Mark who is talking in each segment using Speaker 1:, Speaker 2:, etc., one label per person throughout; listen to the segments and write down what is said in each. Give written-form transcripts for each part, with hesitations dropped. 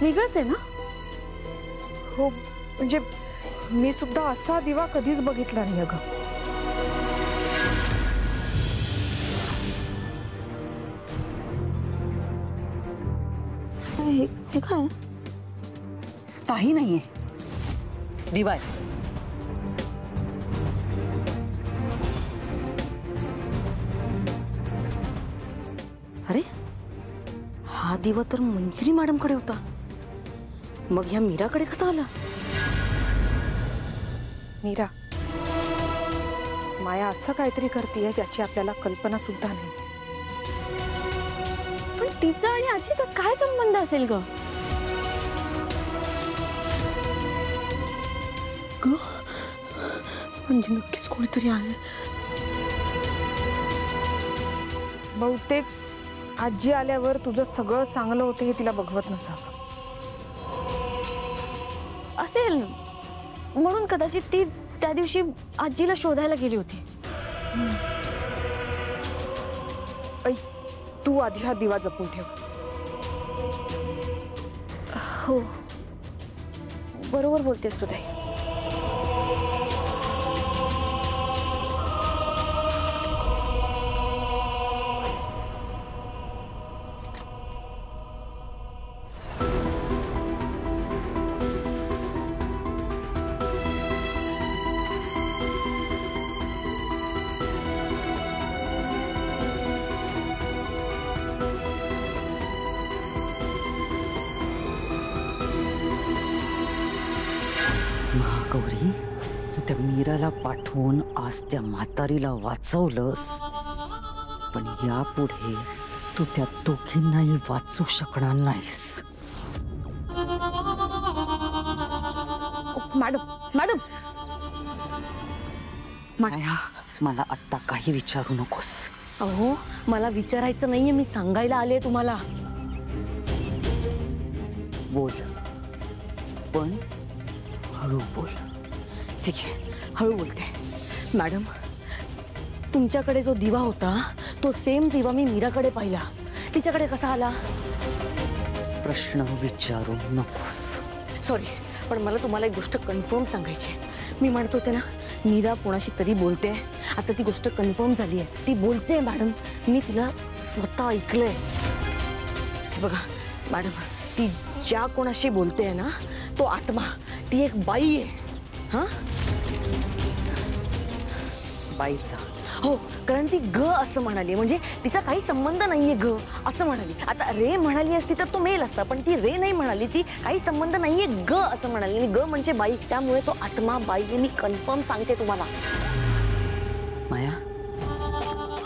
Speaker 1: वेगळंच आहे ना?
Speaker 2: हो, म्हणजे मी सुद्धा असा दिवा कधीच बघितला नाही अगं.
Speaker 1: हे काय?
Speaker 3: काही नाहीये, दिवा आहे.
Speaker 4: अरे हा दिवा तर मंजिरी मॅडम कडे होता, मग ह्या मीराकडे कसा आला?
Speaker 2: मीरा, माया असं काहीतरी करतेय ज्याची आपल्याला कल्पना सुद्धा नाही.
Speaker 1: पण तिचा आणि आजीचा काय संबंध असेल ग?
Speaker 4: म्हणजे नक्कीच कोणीतरी आले.
Speaker 2: बहुतेक आजी आल्यावर तुझं सगळं चांगलं होतं हे तिला बघवत नसावं
Speaker 1: असेल, म्हणून कदाचित ती त्या दिवशी आजीला शोधायला गेली होती.
Speaker 2: ऐ, तू आधी हा दिवा जपून ठेव.
Speaker 1: हो, बरोबर बोलतेस तू ताई.
Speaker 3: महागौरी, तू त्या मीराला पाठवून आज त्या म्हातारीला वाचवलंस, पण यापुढे तू त्या दोघींनाही वाचू शकणार नाहीस.
Speaker 4: मॅडम मॅडम
Speaker 3: माया, मला आत्ता काही विचारू नकोस.
Speaker 4: अहो, मला विचारायचं नाहीये, मी सांगायला आले तुम्हाला.
Speaker 3: बोल, पण हळू बोल.
Speaker 4: ठीक आहे, हळू बोलते. मॅडम, तुमच्याकडे जो दिवा होता तो सेम दिवा मी मीराकडे पाहिला. तिच्याकडे कसा आला?
Speaker 3: प्रश्न विचारू नकोस.
Speaker 4: सॉरी, पण मला तुम्हाला एक गोष्ट कन्फर्म सांगायची आहे. मी म्हणत होते ना, मीरा कोणाशी तरी बोलते. आता ती गोष्ट कन्फर्म झाली आहे, ती बोलते मॅडम. मी तिला स्वतः ऐकलंय. बघा मॅडम, ती ज्या कोणाशी बोलते ना, तो आत्मा, ती एक बाई आहे. हा,
Speaker 3: बाईचा?
Speaker 4: हो, कारण ती ग असं म्हणाली, म्हणजे तिचा काही संबंध नाहीये ग असं म्हणाली. आता रे म्हणाली असती तर तो मेल असता, पण ती रे नाही म्हणाली, ती काही संबंध नाहीये ग असं म्हणाली. आणि ग म्हणजे बाई, त्यामुळे तो आत्मा बाई आहे. मी कन्फर्म सांगते तुम्हाला.
Speaker 3: माया,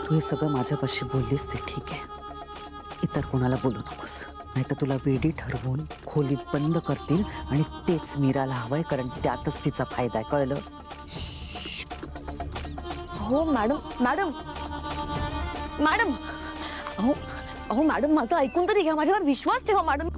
Speaker 3: तू हे सगळं माझ्यापाशी बोललीस ते ठीक आहे, इतर कोणाला बोलू नकोस, नाहीतर तुला वेडी ठरवून खोली बंद करतील आणि तेच मीराला हवंय, कारण त्यातच तिचा फायदा आहे, कळलं?
Speaker 4: हो मॅडम, मॅडम मॅडम, अहो अहो मॅडम, माझं ऐकून तरी घ्या, माझ्यावर विश्वास ठेवा मॅडम.